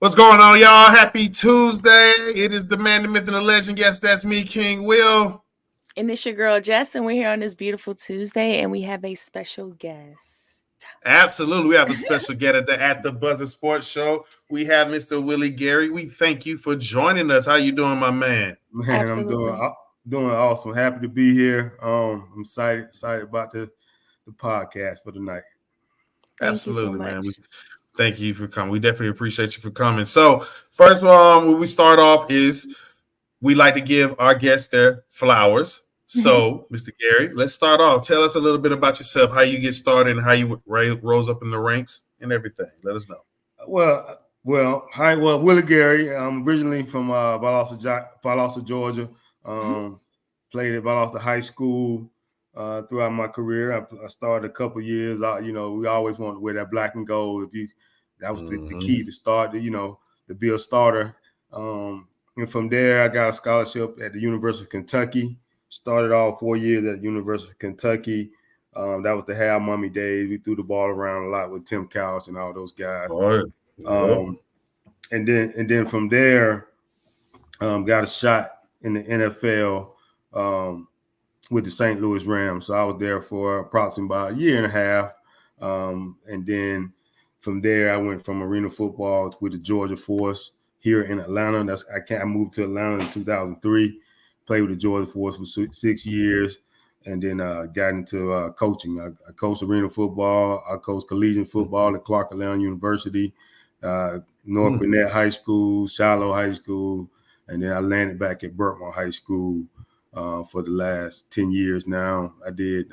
What's going on, y'all? Happy Tuesday. It is the man, the myth, and the legend. Yes, that's me, King Will. And it's your girl, Jess, and we're here on this beautiful Tuesday, and we have a special guest. Absolutely. We have a special guest at the Buzzer Sports Show. We have Mr. Willie Gary. We thank you for joining us. How you doing, my man? Man, Absolutely. I'm doing awesome. Happy to be here. I'm excited about the podcast for tonight. Absolutely, man. Thank you for coming. We definitely appreciate you for coming. So, first of all, when we start off is we like to give our guests their flowers. So, Mr. Gary, let's start off. Tell us a little bit about yourself, how you get started, and how you rose up in the ranks and everything. Let us know. Well, hi, Willie Gary. I'm originally from Valdosta, Georgia. Played at Valdosta High School throughout my career. I started a couple years. We always wanted to wear that black and gold. That was the key to start. To be a starter. And from there, I got a scholarship at the University of Kentucky. Started all 4 years at the University of Kentucky. That was the Hal Mummy days. We threw the ball around a lot with Tim Couch and all those guys. And then from there, got a shot in the NFL with the St. Louis Rams. So I was there for approximately about a year and a half. And then from there, I went from arena football with the Georgia Force here in Atlanta. I moved to Atlanta in 2003. Played with the Georgia Force for 6 years, and then got into coaching. I coached arena football. I coached collegiate football at Clark Atlanta University, North Gwinnett High School, Shiloh High School, and then I landed back at Berkmar High School for the last 10 years now. I did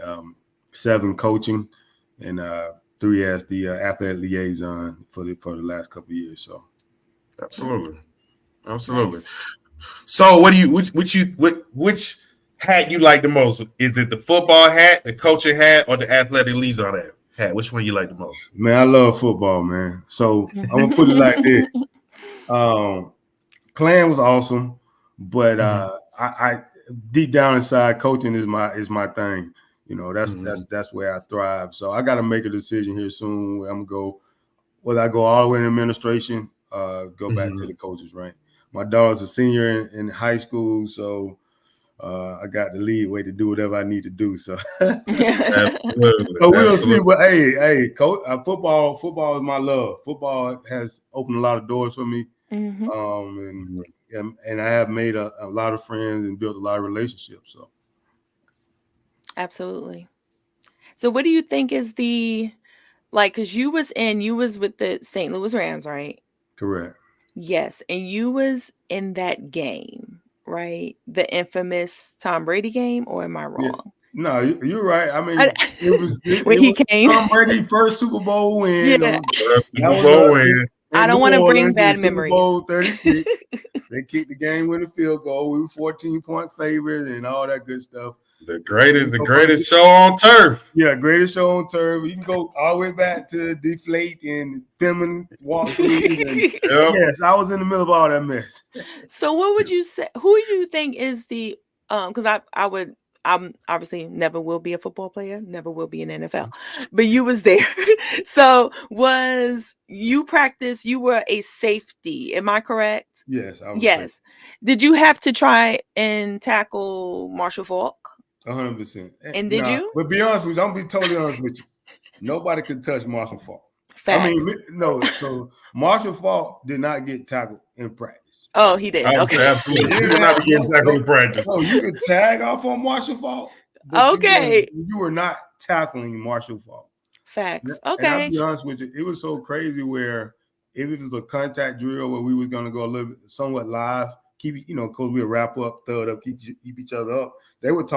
7 coaching and 3 as the athletic liaison for the last couple of years. So, absolutely. Nice. So, which hat you like the most? Is it the football hat, the coaching hat, or the athletic liaison hat? Which one you like the most? Man, I love football, man. So I'm gonna put it like this. Playing was awesome, but I deep down inside, coaching is my thing. That's where I thrive. So I got to make a decision here soon. I'm gonna go, whether I go all the way in administration, go back to the coaches, right? My daughter's a senior in high school, so I got the lead way to do whatever I need to do. So, absolutely. But we'll see. But hey, coach, football is my love. Football has opened a lot of doors for me, and I have made a lot of friends and built a lot of relationships. So, absolutely. So, what do you think is because you was with the St. Louis Rams, right? Correct. Yes, and you was in that game, right? The infamous Tom Brady game, or am I wrong? Yeah. No, you're right. I mean, when he came, Tom Brady first Super Bowl win. Yeah. Super Bowl win. I don't want to bring bad memories. Super Bowl 36. They kicked the game with a field goal. We were 14-point favorites and all that good stuff. The greatest show on turf. Yeah, greatest show on turf. You can go all the way back to Deflate and Femin Walk. Yes, I was in the middle of all that mess. So what would you say? Who do you think is the because I'm obviously never will be a football player, never will be in NFL, but you was there. So you were a safety, am I correct? Yes, I was. Yes. Did you have to try and tackle Marshall Faulk? 100%. And did you? But be honest with you, I'm be totally honest with you. Nobody could touch Marshall Faulk. Facts. I mean, no. So Marshall Faulk did not get tackled in practice. Oh, he did. Okay, absolutely. He did not get tackled in practice. So you could tag off on Marshall Faulk. Okay. You were not tackling Marshall Faulk. Facts. And Okay. I'll be honest with you, it was so crazy where if it was a contact drill where we were going to go a little bit somewhat live, keep because we'll wrap up, throw it up, keep each other up. They would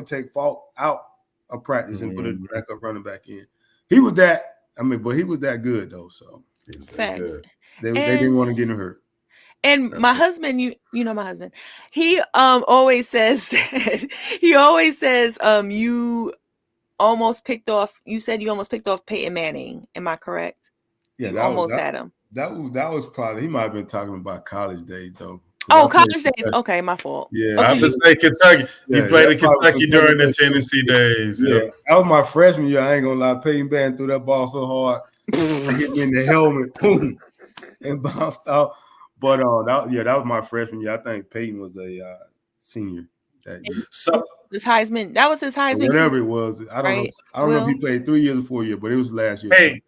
take Faulk out of practice and put it back up, running back in. He was that. But he was that good though. So facts. They didn't want to get him hurt. And my husband, you know my husband, he always says you almost picked off. You said you almost picked off Peyton Manning. Am I correct? Yeah, you almost had him. That was probably, he might have been talking about college days though. Oh, college days. Okay, my fault. Yeah, I would say Kentucky. You played in Kentucky during the Tennessee days. Yeah, that was my freshman year. I ain't gonna lie. Peyton Manning threw that ball so hard, hit me in the helmet. Boom. and bounced out. But that was my freshman year. I think Peyton was a senior that year. So his Heisman, that was his Heisman. Whatever it was, I don't know. I don't know if he played 3 years or 4 years, but it was last year. Hey,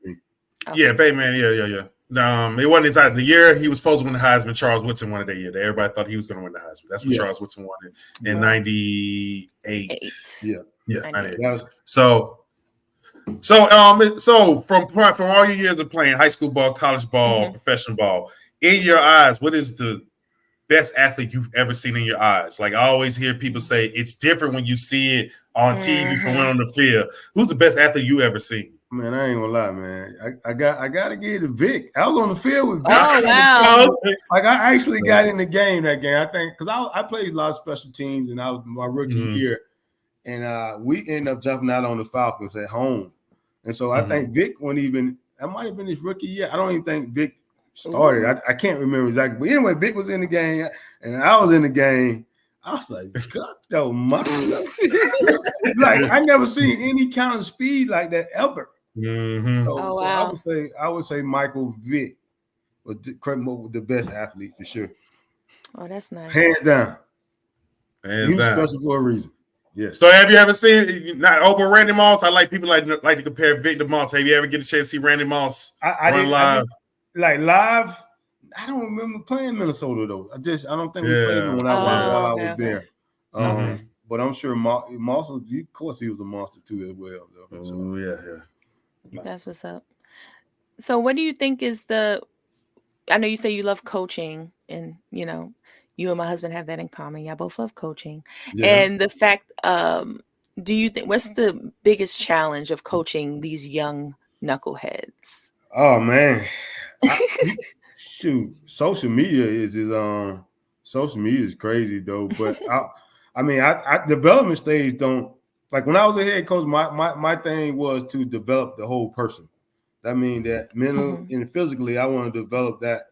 yeah, Peyton, man, yeah. It wasn't inside the year he was supposed to win the Heisman. Charles Woodson won it that year. Everybody thought he was going to win the Heisman. That's what Charles Woodson won in '98. Yeah. 98. So from all your years of playing high school ball, college ball, professional ball, in your eyes, what is the best athlete you've ever seen in your eyes? Like I always hear people say it's different when you see it on TV from when on the field. Who's the best athlete you ever seen? Man, I ain't gonna lie, man. I gotta give it to Vic. I was on the field with Vic. Oh wow! Like I actually got in the game that game. I think because I played a lot of special teams, and I was my rookie year, and we ended up jumping out on the Falcons at home. And so I think Vic that might have been his rookie year. I don't even think Vic started. I can't remember exactly. But anyway, Vic was in the game, and I was in the game. I was like, God, like I never seen any kind of speed like that ever. So I would say Michael Vick was the best athlete for sure. Oh, that's nice. Hands down. He's special for a reason. Yes. So have you ever seen not over Randy Moss? I like people like to compare Vic to Moss. Have you ever get a chance to see Randy Moss run live? Live. I don't remember playing Minnesota though. I don't think we played him while I was there. But I'm sure Moss was, of course, he was a monster too as well. Though. Oh yeah. That's what's up. So what do you think is I know you say you love coaching, and you know, you and my husband have that in common. Y'all both love coaching. Yeah. And the fact, do you think what's the biggest challenge of coaching these young knuckleheads? Oh man. Shoot, social media is crazy though. But I development stage don't. Like when I was a head coach, my thing was to develop the whole person. That means that mentally and physically, I want to develop that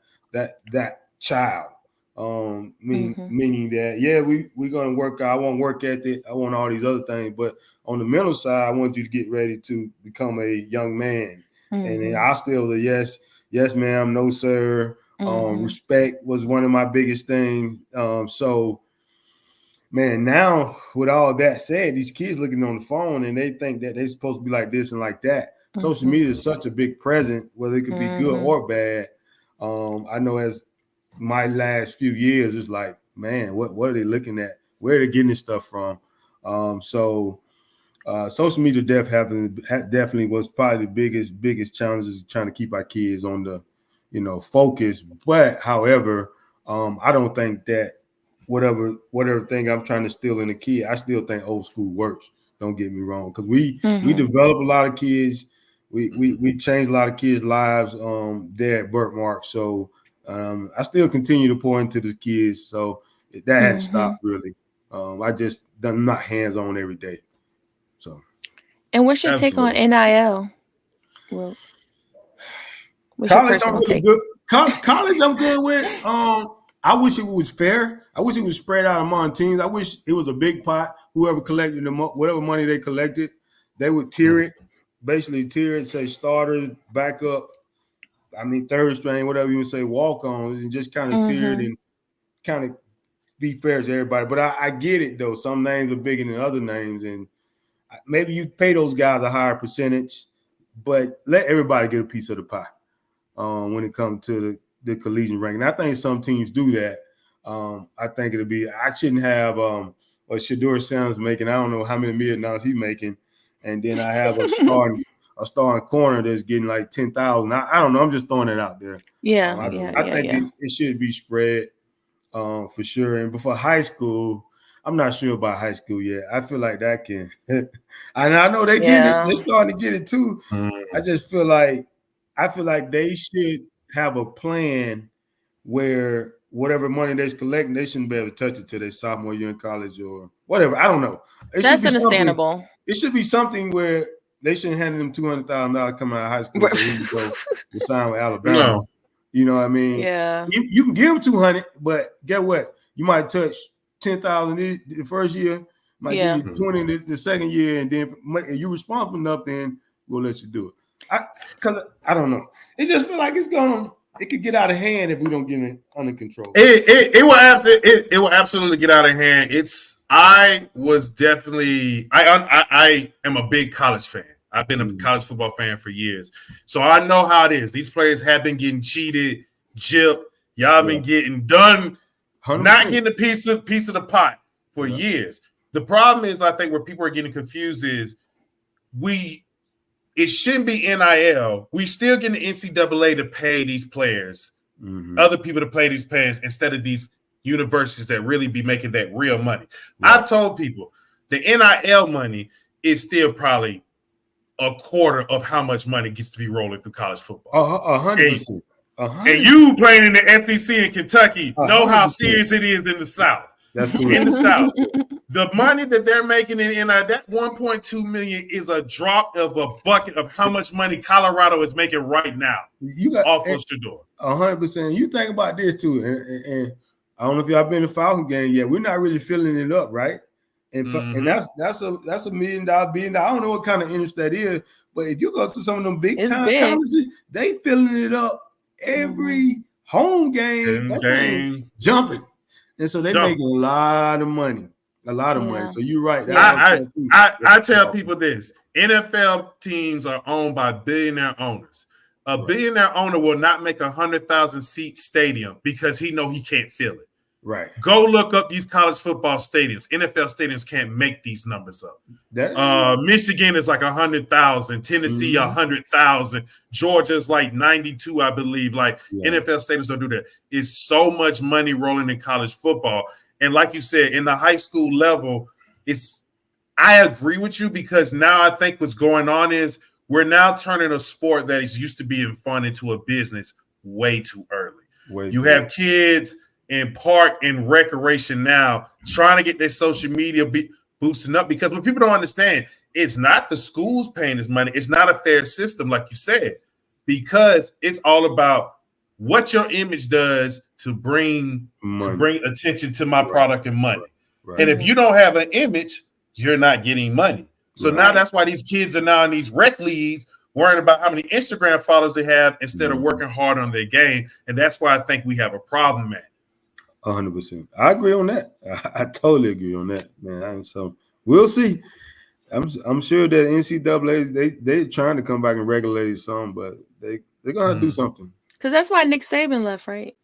child. Meaning that we're gonna work out. I want work ethic. I want all these other things. But on the mental side, I want you to get ready to become a young man. And then I still the yes ma'am, no sir. Respect was one of my biggest things. So. Man, now with all that said, these kids looking on the phone and they think that they're supposed to be like this and like that. Social media is such a big present, whether it could be good or bad. I know as my last few years, it's like, man, what are they looking at? Where are they getting this stuff from? So social media definitely was probably the biggest challenges trying to keep our kids on the, focus. But however, I don't think that whatever thing I'm trying to steal in a kid, I still think old school works. Don't get me wrong, because we develop a lot of kids. We changed a lot of kids' lives there at Berkmar. So I still continue to pour into the kids. So that hadn't stopped really. I'm not hands on every day. So. And what's your take on NIL? Well, what's college, your personal take? College, I'm good with. I wish it was fair. I wish it was spread out among teams. I wish it was a big pot. Whoever collected whatever money they collected, they would tier it. Basically, tier it, say starter, backup. Third string, whatever you would say, walk on, and just kind of tier it and kind of be fair to everybody. But I get it though. Some names are bigger than other names, and maybe you pay those guys a higher percentage, but let everybody get a piece of the pie when it comes to the collegiate ranking. I think some teams do that. I think I shouldn't have what Shedeur Sanders making. I don't know how many million dollars he's making, and then I have a starting corner that's getting like 10,000. I don't know. I'm just throwing it out there. I think it should be spread for sure. And before high school, I'm not sure about high school yet. I feel like that can. And I know they get it. They're starting to get it too. I just feel like they should have a plan where whatever money they're collecting, they shouldn't be able to touch it till their sophomore year in college or whatever. I don't know. That's understandable. It should be something where they shouldn't hand them $200,000 coming out of high school to sign with Alabama. No. You know what I mean? Yeah. You can give them 200, but get what? You might touch 10,000 the first year, might give you 20 the second year, and then if you're responsible enough, then we'll let you do it. Because I don't know. It just feel like it's gonna it could get out of hand if we don't get it under control. It will absolutely get out of hand. I am a big college fan. I've been a college football fan for years, so I know how it is. These players have been getting cheated, gypped. Y'all been getting done, 100%. Not getting a piece of the pot for years. The problem is, I think where people are getting confused is it shouldn't be NIL. We still get the NCAA to pay these players, other people to pay these players instead of these universities that really be making that real money. Right. I've told people the NIL money is still probably a quarter of how much money gets to be rolling through college football. 100%. And you playing in the SEC in Kentucky know how serious it is in the South. That's cool. In the South. The money that they're making in NIL, that $1.2 million is a drop of a bucket of how much money Colorado is making right now. You got off the door. 100%. You think about this too, and I don't know if y'all been to Falcon game yet. We're not really filling it up, right? And that's a $1 million, billion. I don't know what kind of interest that is, but if you go to some of them big time colleges, they filling it up every home game. Jumping. And so they're making a lot of money. So you're right. I tell people this. NFL teams are owned by billionaire owners. A billionaire owner will not make 100,000 seat stadium because he know he can't fill it. Right. Go look up these college football stadiums. NFL stadiums can't make these numbers up. Michigan is like 100,000. Tennessee 100,000. Georgia's like 92, I believe. NFL stadiums don't do that. It's so much money rolling in college football. And like you said, in the high school level, I agree with you because now I think what's going on is we're now turning a sport that is used to being fun into a business way too early. You have kids in park and recreation now trying to get their social media boosting up because what people don't understand, it's not the schools paying this money. It's not a fair system, like you said, because it's all about what your image does to bring attention to my product and money. Right. And if you don't have an image, you're not getting money. So now that's why these kids are now in these rec leagues worrying about how many Instagram followers they have instead of working hard on their game. And that's why I think we have a problem, man. 100%. I agree on that. I totally agree on that, man. So we'll see. I'm sure that NCAA they're trying to come back and regulate some, but they're gonna do something. Because that's why Nick Saban left, right?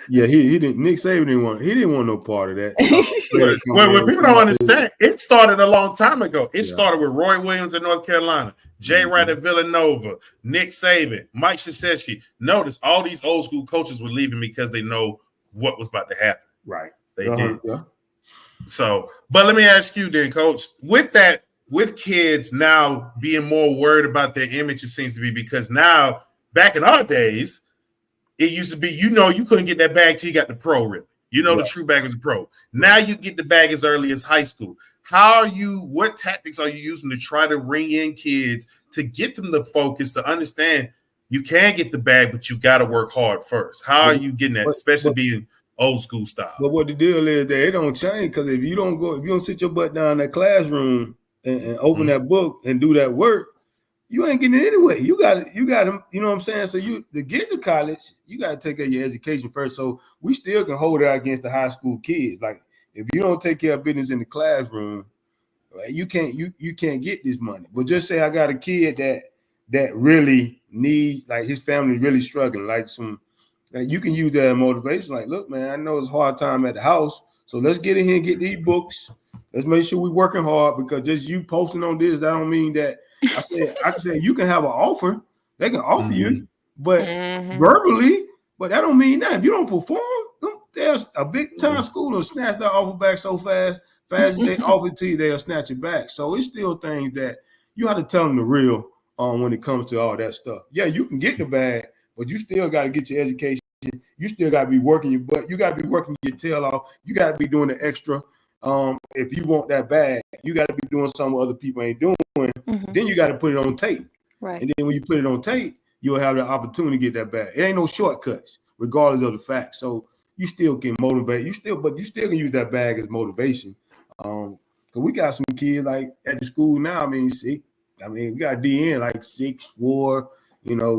Yeah, he didn't. Nick Saban didn't want no part of that. What people don't understand, it started a long time ago. It started with Roy Williams in North Carolina, Jay Wright at Villanova, Nick Saban, Mike Krzyzewski. Notice all these old school coaches were leaving because they know what was about to happen. Right. They did. Yeah. So, but let me ask you then, Coach, with kids now being more worried about their image, it seems to be because now, back in our days, it used to be, you couldn't get that bag till you got the pro, really. The true bag was a pro. Now you get the bag as early as high school. What tactics are you using to try to ring in kids to get them to focus, to understand you can get the bag, but you got to work hard first? How are you getting that, especially being old school style? But what the deal is that it don't change because if you don't sit your butt down in that classroom and open that book and do that work, you ain't getting it anyway. You got them, you know what I'm saying? So to get to college, you got to take care of your education first. So we still can hold it out against the high school kids. Like if you don't take care of business in the classroom, you can't get this money. But just say I got a kid that really needs, like his family really struggling, you can use that as motivation. Like, look, man, I know it's a hard time at the house, so let's get in here and get these books. Let's make sure we're working hard because just you posting on this, that don't mean that. I can say you can have an offer. They can offer you, but verbally, but that don't mean that. If you don't perform, there's a big time school will snatch that offer back so fast as they offer it to you, they'll snatch it back. So it's still things that you have to tell them the real when it comes to all that stuff. Yeah, you can get the bag, but you still got to get your education. You still got to be working your butt. You got to be working your tail off. You got to be doing the extra. If you want that bag, you got to be doing something other people ain't doing. Then you got to put it on tape. Right. And then when you put it on tape, you'll have the opportunity to get that bag. It ain't no shortcuts, regardless of the fact. So you still can motivate. But you still can use that bag as motivation. Because we got some kids like at the school now. We got DN like 6'4",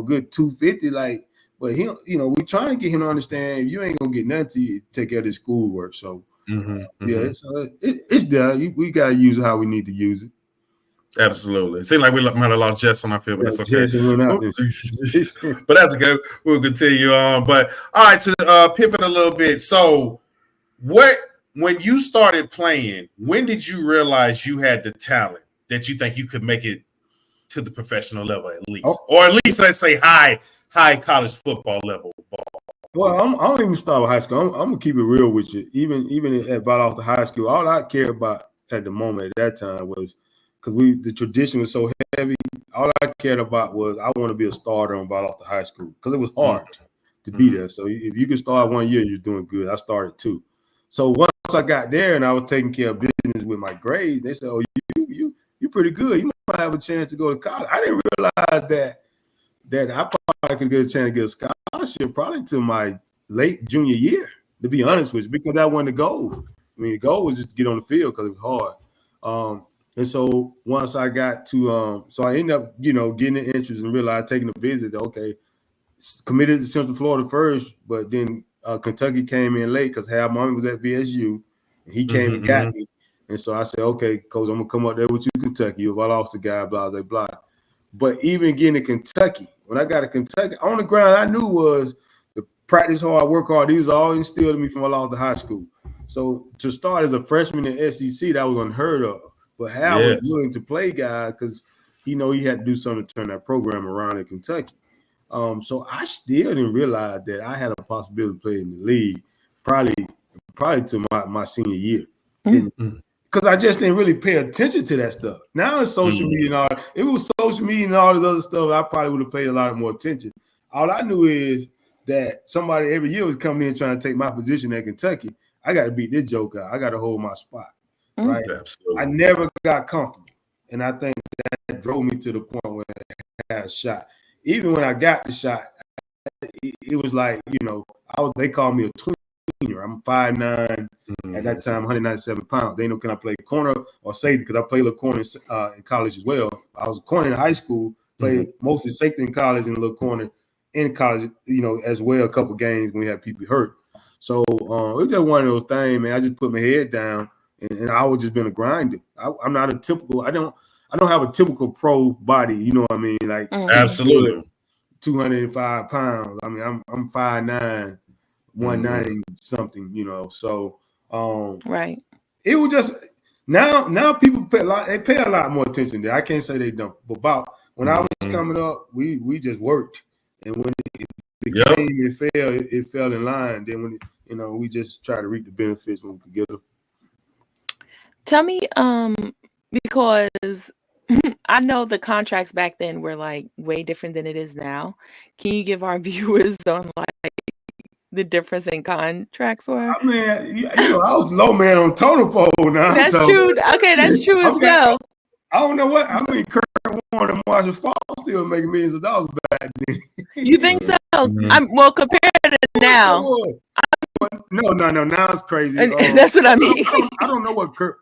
good 250. Like But he, we're trying to get him to understand you ain't gonna get nothing till you take care of this schoolwork. So yeah, it's there. We gotta use it how we need to use it. Absolutely. It seems like we might have lost Jess on our field, but that's okay. Out. But that's okay. We'll continue on. But all right, to pivot a little bit. So when you started playing, when did you realize you had the talent that you think you could make it to the professional level at least? Or at least let's say high college football level ball? Well, I don't even start with high school. I'm gonna keep it real with you. Even at Valdosta High School, all I cared about at the moment at that time was because the tradition was so heavy. All I cared about was I want to be a starter on Valdosta High School because it was hard to be there. So if you could start 1 year, you're doing good. I started 2. So once I got there and I was taking care of business with my grades, they said, "Oh, you pretty good. You might have a chance to go to college." I didn't realize that I probably could get a chance to get a scholarship probably to my late junior year, to be honest with you, because that wasn't the goal. I mean, the goal was just to get on the field because it was hard. And so once I got to, so I ended up, getting the interest and realized taking a visit. Okay, committed to Central Florida first, but then Kentucky came in late because Hal Mommy was at VSU, and he came and got me. And so I said, okay, Coach, I'm gonna come up there with you, Kentucky. If I lost the guy, blah, blah, blah. But even getting to Kentucky, when I got to Kentucky, on the ground, I knew was the practice hard, work hard. These all instilled in me from Valdosta High School. So to start as a freshman in SEC, that was unheard of. But Hal was willing to play guy because he had to do something to turn that program around in Kentucky. So I still didn't realize that I had a possibility to play in the league probably to my senior year. Because I just didn't really pay attention to that stuff. Now it's social media and all. If it was social media and all this other stuff, I probably would have paid a lot more attention. All I knew is that somebody every year was coming in trying to take my position at Kentucky. I got to beat this joker. I got to hold my spot. Right? Absolutely. I never got comfortable. And I think that drove me to the point where I had a shot. Even when I got the shot, it was like, they called me a tweener. I'm 5'9", at that time, 197 pounds. They know can I play corner or safety because I played a corner in college as well. I was a corner in high school, played mostly safety in college and a little corner in college, as well, a couple games when we had people hurt. So it was just one of those things, man. I just put my head down and I was just been a grinder. I'm not a typical, I don't have a typical pro body, you know what I mean? Like absolutely 205 pounds. I mean, I'm 5'9", 190 something, So right. It was just now people pay a lot more attention there. I can't say they don't. But about when I was coming up, we just worked. And when it came and fell, it fell in line. Then when we just try to reap the benefits when we could get them. Tell me, because I know the contracts back then were like way different than it is now. Can you give our viewers on like the difference in contracts were? I mean, I was low man on total pole now. That's true. Okay, that's true as well. I don't know what I mean. Kurt Warner and Marshall Falk still making millions of dollars back then. You think so? Well, compared to now. No. Now it's crazy. That's what I mean. I don't know what Kurt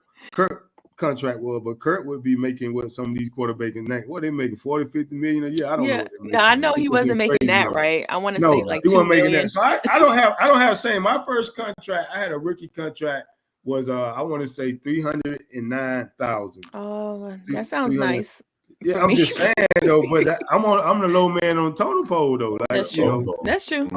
contract was, but Kurt would be making what some of these quarterbacks now. What they making 40, 50 million a year? I don't know. No, I know he wasn't making that, right? I want to say like he 2 wasn't million. making that. So I don't have saying my first contract. I had a rookie contract was I want to say $309,000. Oh, that sounds nice. Yeah, I'm just saying though, but I'm the low man on total pole though. Like, that's true. That's true.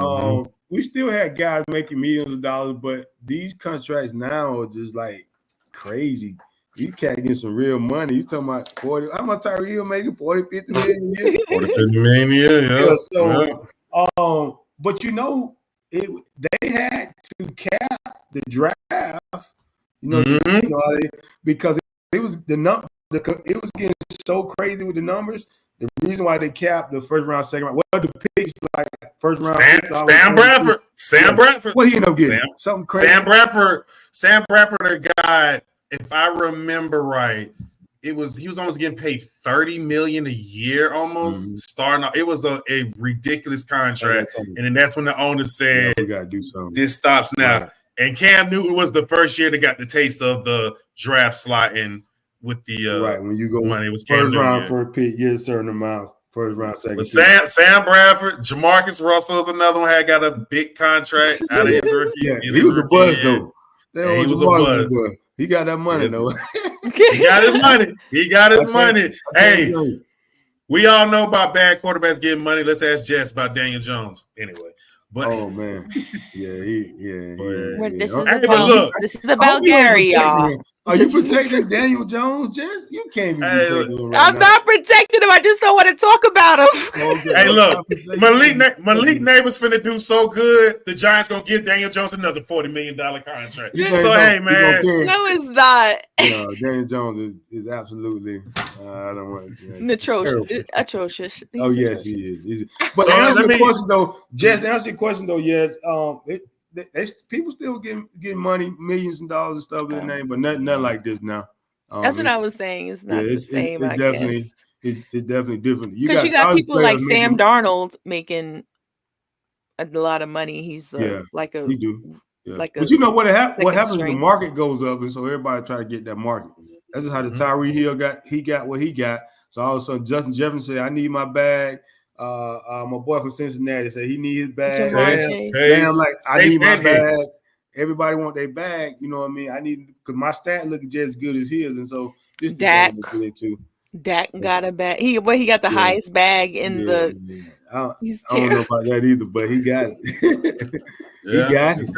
We still had guys making millions of dollars, but these contracts now are just like crazy. You can't get some real money. You talking about 40? I'm gonna Tyreek Hill making 40, 50 million a year. 40, 50 million a year. Yeah. So, but they had to cap the draft. Because it was it was getting so crazy with the numbers. The reason why they capped the first round, second round, what the picks like first round. Sam Bradford. What he ended up getting? Something crazy. Sam Bradford, the guy. If I remember right, he was almost getting paid $30 million a year, almost starting off. It was a ridiculous contract, and then that's when the owner said, "We gotta do something. This stops now." Right. And Cam Newton was the first year that got the taste of the draft slot in with the right when you go money. It was first round for a pick, get a certain amount. first round, second. But Sam Bradford, Jamarcus Russell is another one. Had got a big contract out of his rookie. Yeah, he was a buzz though. Yeah, he was a buzz. He got that money though. He got his money. He got his money. Hey, we all know about bad quarterbacks getting money. Let's ask Jess about Daniel Jones. Anyway. But, oh man, This is about Gary, y'all. Are you protecting Daniel Jones, Jess? You can't be protecting him right I'm now. not protecting him. I just don't want to talk about him. Okay, hey, look, Malik Neighbors finna do so good. The Giants gonna give Daniel Jones another $40 million contract. So hey, man, no, it's not. No, Daniel Jones is absolutely. I don't want atrocious. Oh yes, he is. But so, answer your question though, Jess. Answer your question though, yes. People still getting money, millions of dollars and stuff in their name, but nothing like this now. That's what I was saying. It's not the same. It's definitely, it's definitely different. Because you got people like Sam Darnold making a lot of money. He's like a. He do. Yeah. Like but you know what happens when the market goes up, and so everybody try to get that market. That's just how the Tyree Hill got what he got. So all of a sudden, Justin Jefferson said, "I need my bag." My boy from Cincinnati said he need his bag. I'm like, I need my bag. Everybody want their bag. You know what I mean? I need because my stat looking just as good as his, and so this Dak too. Dak got a bag. He got the highest bag in the. I don't know about that either, but he got it. He got it.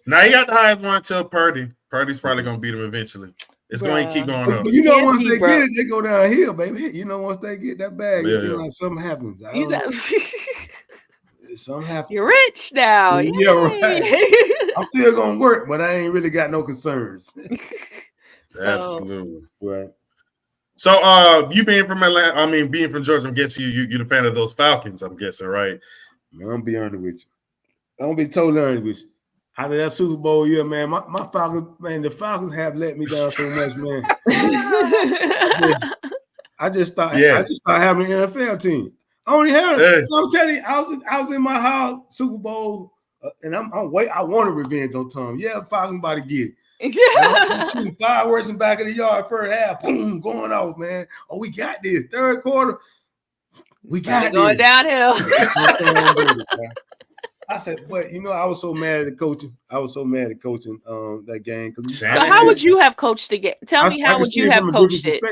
Now he got the highest one until Purdy. Purdy's probably gonna beat him eventually. It's going to keep going up. But you know, once they get it, they go downhill, baby. You know, once they get that bag, it seems like something happens. Something happens. You're rich now. Yeah, right. I'm still gonna work, but I ain't really got no concerns. Absolutely. Right. So, you being from Atlanta, being from Georgia, I'm guessing you're the fan of those Falcons. I'm guessing, right? Man, I'm gonna be honest with you. I'm gonna be totally honest with you. After that Super Bowl year, man, my Falcons, man, the Falcons have let me down so much, man. I just thought having an NFL team. I only had it. So I'm telling you, I was in my house Super Bowl, and I'm wait. I wanted revenge on Tom. Yeah, Falcons about to get it. I'm shooting fireworks in the back of the yard first half, boom, going off, man. Oh, we got this. Third quarter, we got going downhill. I said, but I was so mad at the coaching. That game. So how would you have coached the game? Tell me how would you have coached it?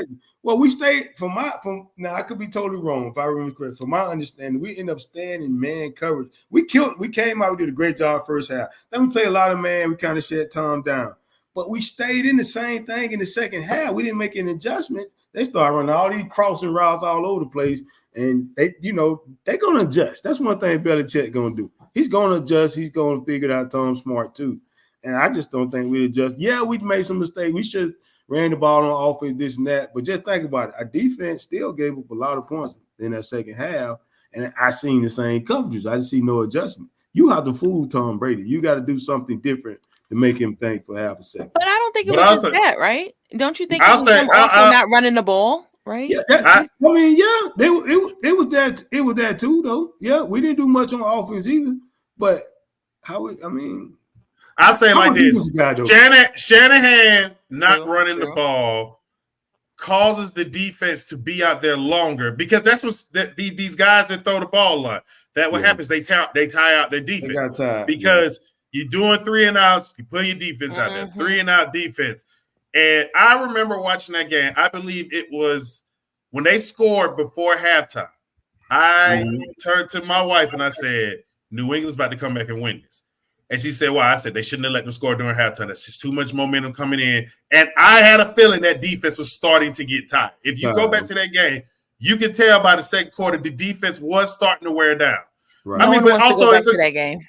Well, we stayed now I could be totally wrong if I remember correct. From my understanding, we ended up staying in man coverage. We came out, we did a great job first half. Then we played a lot of man, we kind of shut Tom down. But we stayed in the same thing in the second half. We didn't make an adjustment. They started running all these crossing routes all over the place. And they're gonna adjust. That's one thing Belichick gonna do. He's gonna adjust. He's gonna figure it out. Tom Smart too. And I just don't think we adjust. Yeah, we made some mistakes. We should ran the ball on offense, this and that. But just think about it. Our defense still gave up a lot of points in that second half. And I seen the same coverages. I see no adjustment. You have to fool Tom Brady. You got to do something different to make him think for half a second. But I don't think it was just that, right? Don't you think it was him also not running the ball? Right. Yeah, it was that. It was that too, though. Yeah, we didn't do much on offense either. But I'll say it like this: Shanahan not running the ball causes the defense to be out there longer because that's what these guys that throw the ball a lot. That what happens? They tie out their defense because you're doing 3 and outs. You put your defense out there, 3 and out defense. And I remember watching that game. I believe it was when they scored before halftime. I turned to my wife and I said, New England's about to come back and win this. And she said, well, I said they shouldn't have let them score during halftime. That's just too much momentum coming in. And I had a feeling that defense was starting to get tired. If you go back to that game, you can tell by the second quarter the defense was starting to wear down. Right. But also it's that game.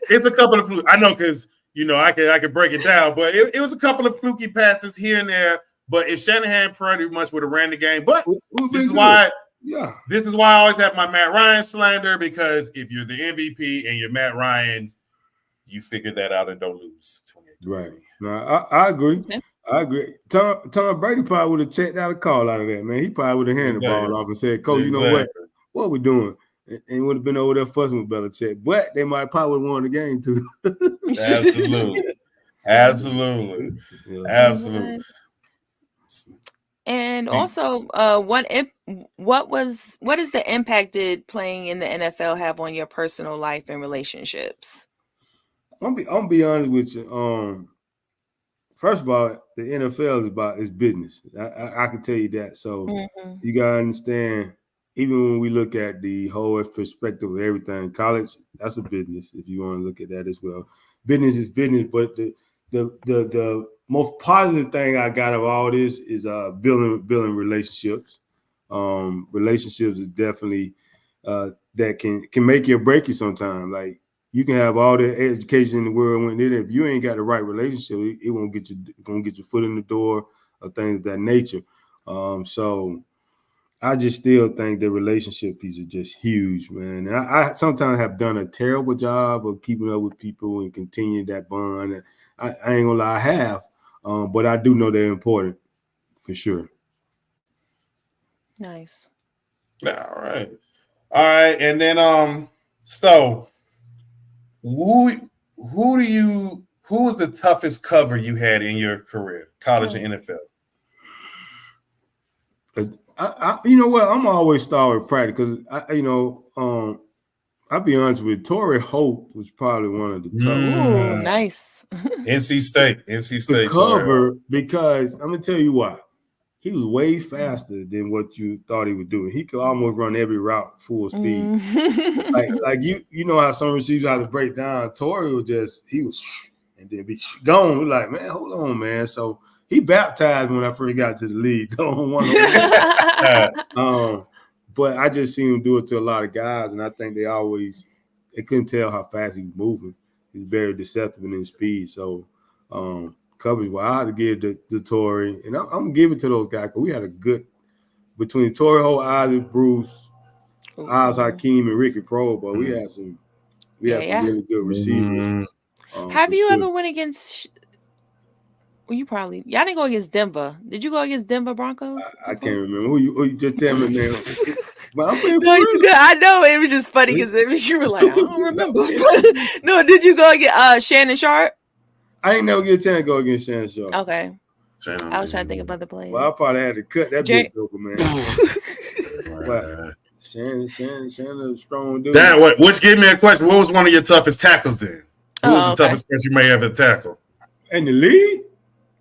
It's a couple of I know because I could break it down, but it was a couple of fluky passes here and there. But if Shanahan pretty much would have ran the game, but this is why I always have my Matt Ryan slander because if you're the MVP and you're Matt Ryan, you figure that out and don't lose 28. Right. No, I agree. Okay. I agree. Tom Brady probably would have checked out a call out of that, man. He probably would have handed the ball off and said, Coach, you know what are we doing? And would have been over there fussing with Belichick. But they might probably won the game too. Absolutely. And also, what is the impact did playing in the NFL have on your personal life and relationships? I'm be honest with you. First of all, the NFL is business. I can tell you that. So you gotta understand. Even when we look at the whole perspective of everything, college, that's a business. If you want to look at that as well, business is business. But the most positive thing I got of all this is building relationships. Relationships is definitely that can make you or break you sometimes. Like you can have all the education in the world, when if you ain't got the right relationship, it won't get your foot in the door or things of that nature. So I just still think the relationship piece is just huge, man. And I sometimes have done a terrible job of keeping up with people and continuing that bond. And I ain't gonna lie, I have, but I do know they're important for sure. Nice. All right. And then so who was the toughest cover you had in your career, college and NFL? You know what? I'm always start with practice because I'll be honest with you, Torrey Holt was probably one of the toughest. Ooh, nice. NC State. To cover because I'm gonna tell you why. He was way faster than what you thought he would do. He could almost run every route full speed. It's like you know how some receivers have to break down. Torrey was and then be gone. We're like, man, hold on, man. So he baptized when I first got to the league. But I just seen him do it to a lot of guys, and I think they couldn't tell how fast he was moving. He's very deceptive in his speed. So coverage, well, I had to give the Torrey, and I'm gonna give it to those guys because we had a good between Torrey Holt, Isaac Bruce, Oz Hakeem, and Ricky Prohl, but we had some really good receivers. Have you ever went against? Well, y'all didn't go against Denver. Did you go against Denver Broncos? I can't remember. Who you just tell me now. But I'm no, I know it was just funny because you were like, I don't remember. No, did you go against Shannon Sharp? I ain't never get a chance to go against Shannon Sharp. Okay. I was trying to think about the players. Well, I probably had to cut that big joker, man. But Shannon a strong dude. Which gave me a question. What was one of your toughest tackles then? Who was the toughest person you may have to tackle? In the league?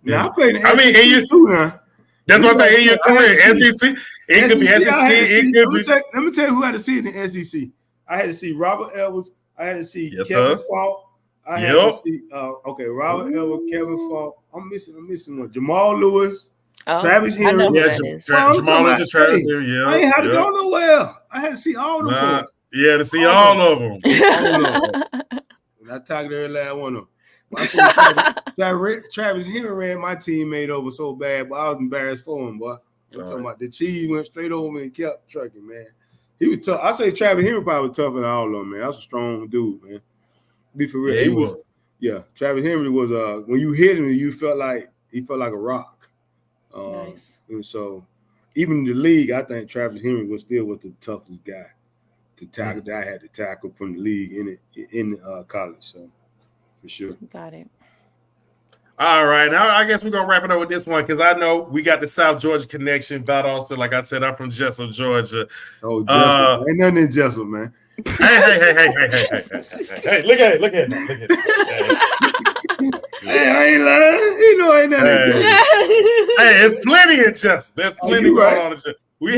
Yeah, I played in the SEC in your too now. That's what I'm saying. In your career, SEC. It could be SEC. It could be. Let me tell you who I had to see in the SEC. I had to see Robert Edwards. I had to see Kevin Falk. I had to see Robert Edwards, Kevin Falk. I'm missing one. Jamal Lewis, Travis Henry. Jamal Lewis and Travis Henry. Yeah. I ain't had to go nowhere. I had to see all of them. Yeah, to see all of them. And I tackled every last one of them. Travis Henry ran my teammate over so bad, but I was embarrassed for him, boy. I'm talking about the cheese went straight over me and kept trucking, man. He was tough. I say Travis Henry probably was tougher than all of them, man. That's a strong dude, man. Be for real. Yeah, he was. Yeah, Travis Henry was when you hit him, he felt like a rock. Nice. And so even in the league, I think Travis Henry was the toughest guy to tackle that I had to tackle from the league in college. So for sure. Got it. All right. Now I guess we're gonna wrap it up with this one because I know we got the South Georgia connection. Valdosta, like I said, I'm from Jessup, Georgia. Oh, Jessup. Ain't nothing in Jessup, man. Hey, look at it. Hey, I ain't lying. You know, ain't nothing in Jessup. Hey, there's plenty in Jessup. There's plenty going on in Jessup. We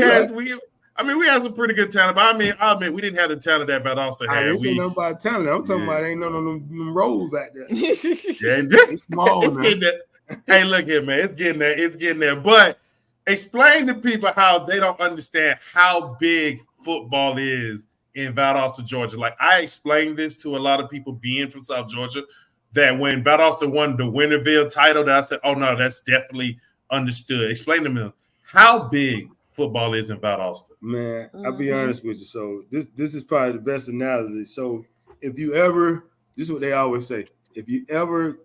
had some pretty good talent, but I mean, we didn't have the talent that Valdosta had. I ain't saying nothing about talent. I'm talking about ain't none of them roles back there. It's small. It's getting there. Hey, look here, man. It's getting there. But explain to people how they don't understand how big football is in Valdosta, Georgia. Like I explained this to a lot of people being from South Georgia, that when Valdosta won the Winterville title, that I said, oh no, that's definitely understood. Explain to me how big football is in Valdosta. Man, I'll be honest with you. So this is probably the best analogy. So if you ever, this is what they always say, if you ever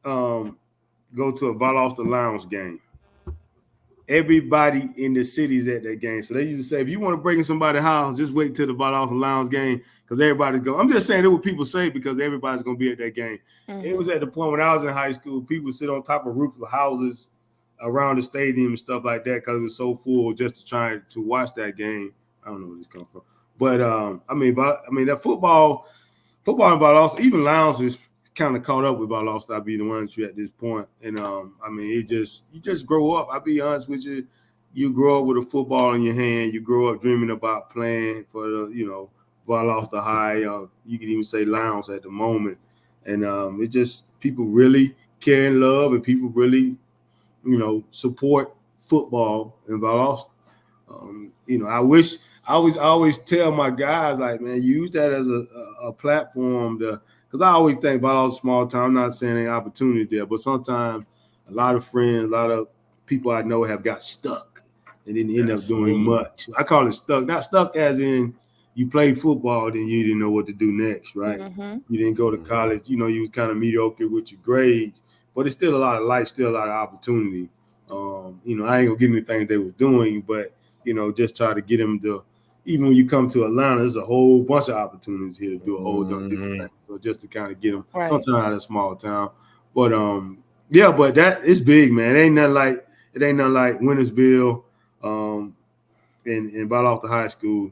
go to a Valdosta Lions game, everybody in the city's at that game. So they used to say, if you want to break in somebody's house, just wait till the Valdosta Lions game because everybody's going. I'm just saying it what people say because everybody's going to be at that game. It was at the point when I was in high school, people would sit on top of roofs of houses around the stadium and stuff like that because it was so full just to try to watch that game. I don't know where this comes from, but that football and Valdosta, even Lounge is kind of caught up with Valdosta. I'll be the one at this point, and you just grow up. I'll be honest with you. You grow up with a football in your hand. You grow up dreaming about playing for the, Valdosta High. You can even say Lounge at the moment. And it just people really care and love, and people really, support football in Valdosta. I always tell my guys, like, man, use that as a platform because I always think Valdosta small town. I'm not saying any opportunity there, but sometimes a lot of friends, a lot of people I know have got stuck and didn't end up doing much. I call it stuck. Not stuck as in you played football, then you didn't know what to do next, right? Mm-hmm. You didn't go to college. You was kind of mediocre with your grades, but it's still a lot of life, still a lot of opportunity. I ain't gonna give anything they were doing, but just try to get them to. Even when you come to Atlanta, there's a whole bunch of opportunities here to do a whole different thing. So just to kind of get them, sometimes out of a small town, but but that it's big, man. It ain't nothing like Wintersville. In Valdosta High School,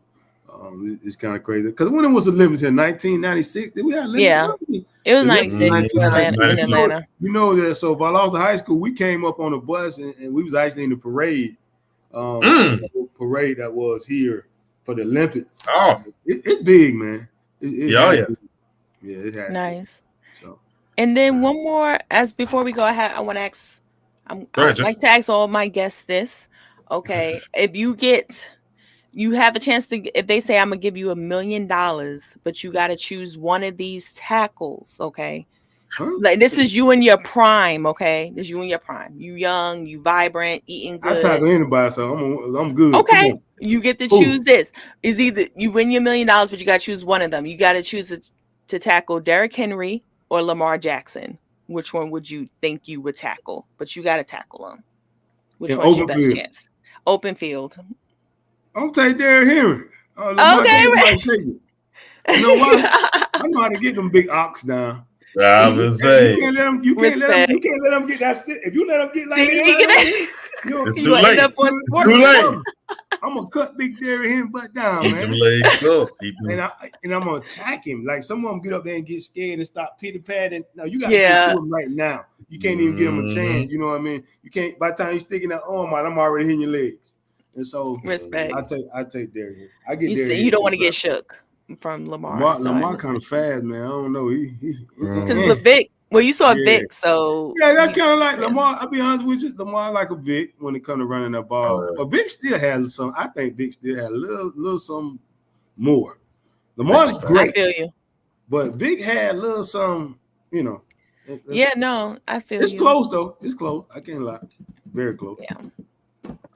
it's kind of crazy because when it was the Olympics in 1996, did we have Olympics? Yeah, it was 96 in Atlanta. So Valdosta High School, we came up on a bus and we was actually in the parade, parade that was here for the Olympics. Oh, it's big, man. Yeah, it had nice. So. And then one more, before we go ahead, I want to ask. I'd like to ask all my guests this. Okay, if you have a chance to, if they say I'm gonna give you $1 million, but you got to choose one of these tackles, okay? Like this is you in your prime, okay? This is you in your prime. You young, you vibrant, eating good. I tackle anybody, so I'm good. Okay, you get to choose this. Is either you win your $1 million, but you got to choose one of them. You got to choose to tackle Derrick Henry or Lamar Jackson. Which one would you think you would tackle? But you got to tackle them. Which one's your best chance? Open field. I'll take Derrick Henry. Okay. You know what? I know how to get them big ox down. I was saying. You can't let them get that stick. If you let them get like this, it's too late. I'm gonna cut big Derrick Henry butt down, man. And I'm gonna attack him. Like some of them get up there and get scared and stop pitty patting. No, you gotta get to him right now. You can't even give him a chance. You know what I mean? You can't. By the time you're sticking that arm out, I'm already hitting your legs. And so, respect. I take Derrick Henry. I get. You don't want to get shook from Lamar. Lamar kind of fast, man. I don't know. Because Vic. Well, you saw Vic, so that's kind of like Lamar. I'll be honest with you, Lamar like a Vic when it comes to running that ball. But Vic still had some. I think Vic still had a little something more. Lamar is great. I feel you. But Vic had a little some, Yeah, no, I feel it's close though. It's close. I can't lie. Very close. Yeah.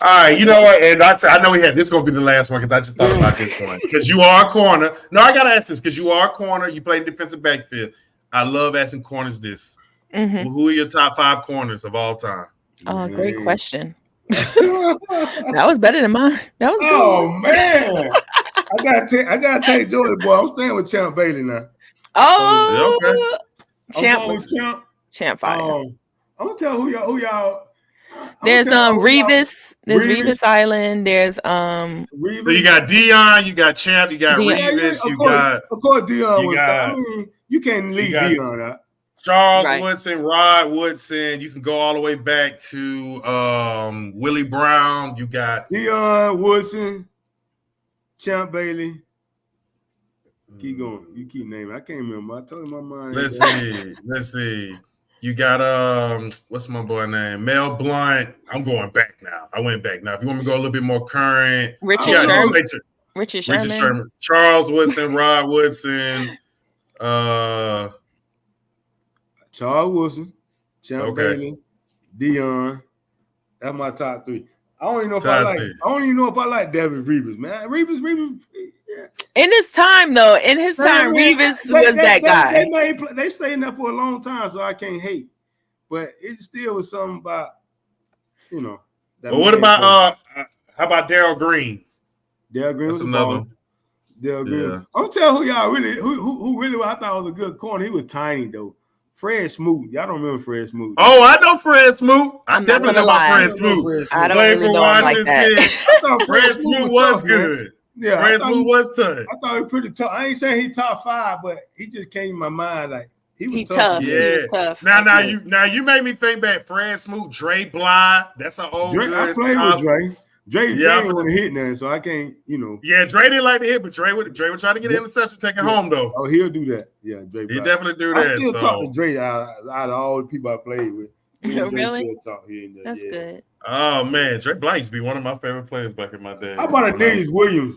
All right, you know what? And I know this is going to be the last one because I just thought about this one. Because you are a corner. No, I got to ask this because you are a corner. You play defensive backfield. I love asking corners this. Mm-hmm. Who are your top 5 corners of all time? Oh, great question. That was better than mine. That was good. Oh, man. I gotta take Jordan, boy. I'm staying with Champ Bailey now. Oh, okay. Champ fire. I'm gonna tell who y'all. There's Revis. There's Revis Island. There's Revis. So you got Dion, you got Champ, you got Revis, of course Dion was. I mean, you can't leave Dion out. Charles Woodson, Rod Woodson. You can go all the way back to Willie Brown. You got Dion Woodson, Champ Bailey. Keep going. You keep naming. I can't remember. I told you my mind. Let's see. You got what's my boy name? Mel Blunt. I'm going back now. I went back now. If you want me to go a little bit more current, Richard Sherman. Charles Woodson, Rod Woodson, Charles Woodson, Champ Bailey, Dion. That's my top 3. I don't even know if I like David Revis, man. Revis. Yeah. In his time, though, Revis was that guy. They stayed in there for a long time, so I can't hate. But it still was something about, But what about how about Darryl Green? Darryl Green was another one. Darryl Green. I'm telling who y'all really who really I thought was a good corner. He was tiny though. Fred Smoot. Y'all don't remember Fred Smoot? Oh, I know Fred Smoot. I I'm not definitely know gonna about lie. Fred Smoot. I don't Played really for know him like that. Washington. I thought Fred Smoot was tough, man. good. Yeah, Fred Smoot was tough. I thought he was pretty tough. I ain't saying he top 5, but he just came in my mind like he was tough. Yeah. He was tough. Now you made me think back. Fred Smoot, Dre Bly. That's an old Dre, good. I played with Dre. Dre Yeah, didn't want to hit nothing, so I can't, Yeah, Dre didn't like to hit, but Dre would try to get an interception, take it home though. Oh, he'll do that. Yeah, Dre. He definitely do that. I still talk to Dre out of all the people I played with. Really? Still talk here and there. That's good. Oh man, Dre Bly used to be one of my favorite players back in my day. How about Aeneas Williams?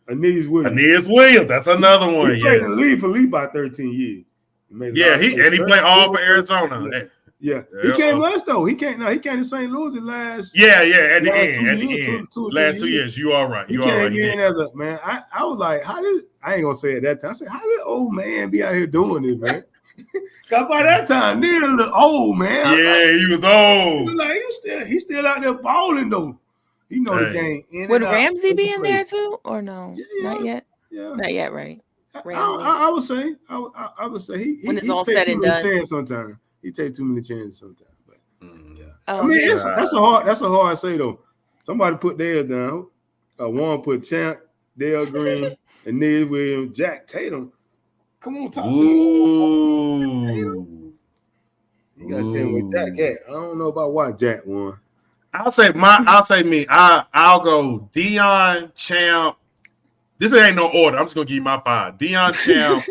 Aeneas Williams, that's another one. He played in the league for about 13 years. He played all for Arizona. Yeah. He came to us though. He came to St. Louis last. Yeah. At the end. 2 Last 2 years. You all right. He came in as a man. I was like, I ain't gonna say it that time. I said, how did old man be out here doing this, man? Cause by that time, Neil looked old, man. Yeah, he was old. He's still out there balling though. You know the game. Would Ramsey be in there too, or no? Yeah. Not yet. Yeah. Not yet, right? I would say. I would say he when it's all said and done. Sometimes he takes too many chances. Sometimes, but yeah. Oh, I mean, that's a hard say though. Somebody put theirs down. One put Champ, Dale Green, and Ned Williams, Jack Tatum. Come on, talk to me. Tatum. You gotta tell me what Jack at. I don't know about why Jack won. I'll say me. I'll go Deion, Champ. This ain't no order. I'm just gonna give you my 5. Deion, Champ,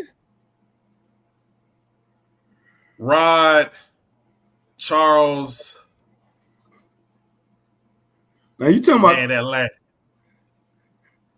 Rod, Charles. Now you talking about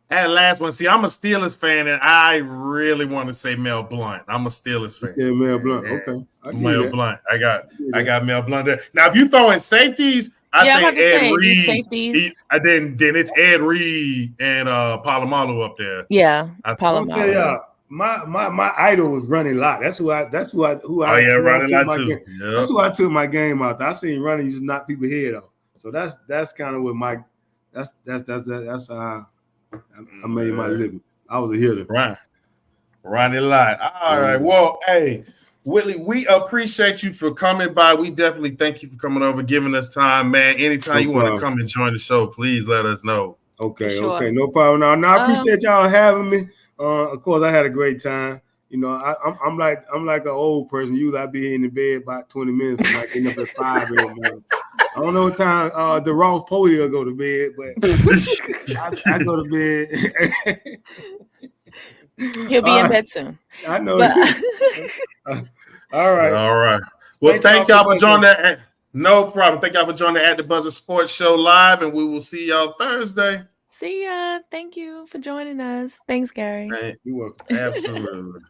that last one. See, I'm a Steelers fan, and I really want to say Mel Blount. I'm a Steelers fan. Yeah, Mel Blount. Okay, Mel Blount. I got Mel Blount there. Now, if you throw in safeties, I think Ed Reed. Safeties. Then it's Ed Reed and Palomalu up there. Yeah, Palomalu. My idol was Ronnie Lott. That's who I. Ronnie Lott too. Yep. That's who I took my game out. I seen Ronnie used to knock people head off. So that's kind of what my that's how I made my living. I was a hitter. Right. Ronnie Lott. All right. Well, hey, Willie, we appreciate you for coming by. We definitely thank you for coming over, giving us time, man. Anytime you want to come and join the show, please let us know. Okay, no problem. No, I appreciate y'all having me. Of course, I had a great time. I'm like an old person. Usually I be in the bed about 20 minutes, like getting up at 5 in the morning. I don't know what time the Ross Poe go to bed, but I go to bed. He'll be in bed soon. I know. All right. Well, thank y'all for joining that. No problem. Thank y'all for joining the At the Buzzer Sports Show live, and we will see y'all Thursday. See ya. Thank you for joining us. Thanks, Gary. You're welcome. Absolutely.